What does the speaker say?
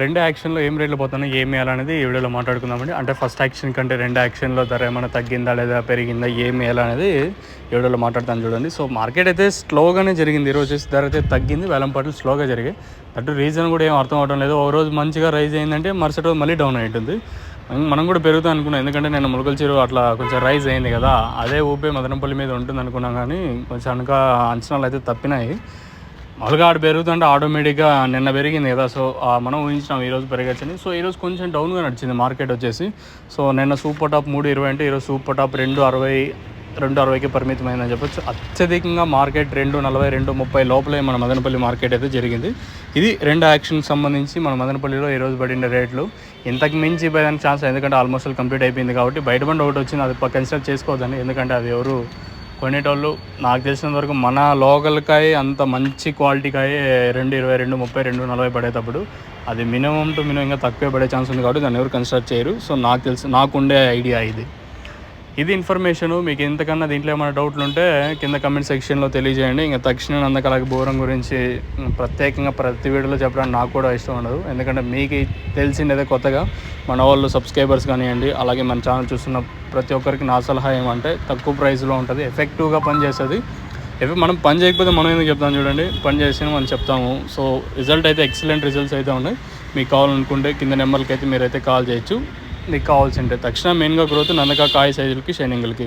రెండు యాక్షన్లో ఏం రేట్లు పోతున్నాయి ఏమి వేయాలనేది ఈ వీడియోలో మాట్లాడుకుందామండి. అంటే ఫస్ట్ యాక్షన్ కంటే రెండు యాక్షన్లో ధర ఏమైనా తగ్గిందా లేదా పెరిగిందా ఏమి వేయాలనేది ఈ వీడియోలో మాట్లాడతాను చూడండి. సో మార్కెట్ అయితే స్లోగానే జరిగింది. ఈరోజు ధర అయితే తగ్గింది, వేలం పాటలు స్లోగా జరిగాయి. అటు రీజన్ కూడా ఏం అర్థం అవడం లేదు. ఒక రోజు మంచిగా రైజ్ అయిందంటే మరుసటి రోజు మళ్ళీ డౌన్ అవుతుంది. మనం కూడా పెరుగుతాం అనుకున్నాం, ఎందుకంటే నేను ములకల చెరువు అట్లా కొంచెం రైజ్ అయింది కదా, అదే ఊపే మదనపల్లి మీద ఉంటుంది అనుకున్నాం. కానీ కొంచెం అంచనాలు అయితే తప్పినాయి. మామూలుగా ఆడ పెరుగుతుంటే ఆటోమేటిక్గా నిన్న పెరిగింది కదా, సో మనం ఊహించినాం ఈరోజు పెరగచ్చని. సో ఈరోజు కొంచెం డౌన్గా నడిచింది మార్కెట్ వచ్చేసి. సో నిన్న సూపర్ టాప్ 3.20 అంటే ఈరోజు సూపర్ టాప్ 2.60కి పరిమితమైందని చెప్పొచ్చు. అత్యధికంగా మార్కెట్ 2.40 2.30 లోపలే మన మదనపల్లి మార్కెట్ అయితే జరిగింది. ఇది రెండు యాక్షన్కి సంబంధించి మన మదనపల్లిలో ఈరోజు పడిన రేట్లు. ఇంతకు మించి పోయేదానికి ఛాన్స్, ఎందుకంటే ఆల్మోస్ట్ కంప్లీట్ అయిపోయింది కాబట్టి. బయట బండి ఒకటి వచ్చింది, అది కన్సిడర్ చేసుకోవద్దండి, ఎందుకంటే అది ఎవరు కొనేటోళ్ళు నాకు తెలిసినంత వరకు మన లోకల్కాయ అంత మంచి క్వాలిటీకాయ 2.20 2.30 2.40 పడేటప్పుడు అది మినిమం టు మినిమం ఇంకా తక్కువే పడే ఛాన్స్ ఉంది కాబట్టి దాన్ని ఎవరు కన్సిడర్ చేయరు. సో నాకుండే ఐడియా ఇది ఇన్ఫర్మేషను. మీకు ఎంతకన్నా దీంట్లో ఏమైనా డౌట్లు ఉంటే కింద కమెంట్ సెక్షన్లో తెలియజేయండి. ఇంకా తక్షణ నందకలకి బోరం గురించి ప్రత్యేకంగా ప్రతి వీడియోలో చెప్పడానికి నాకు కూడా ఇష్టం ఉండదు, ఎందుకంటే మీకు తెలిసిందేదే కొత్తగా మన వాళ్ళు సబ్స్క్రైబర్స్ కానివ్వండి, అలాగే మన ఛానల్ చూస్తున్న ప్రతి ఒక్కరికి నా సలహా ఏమంటే తక్కువ ప్రైస్లో ఉంటుంది, ఎఫెక్టివ్గా పనిచేస్తుంది. మనం పని చేయకపోతే మనం ఎందుకు చెప్తాం చూడండి, పని చేసి మనం చెప్తాము. సో రిజల్ట్ అయితే ఎక్సలెంట్ రిజల్ట్స్ అయితే ఉన్నాయి. మీకు కావాలనుకుంటే కింద నెంబర్కి అయితే మీరైతే కాల్ చేయొచ్చు. మీకు కావాల్సింటే తక్షణ మెయిన్గా గ్రోత్ నందక కాయ సైజులకి షైనింగ్లకి.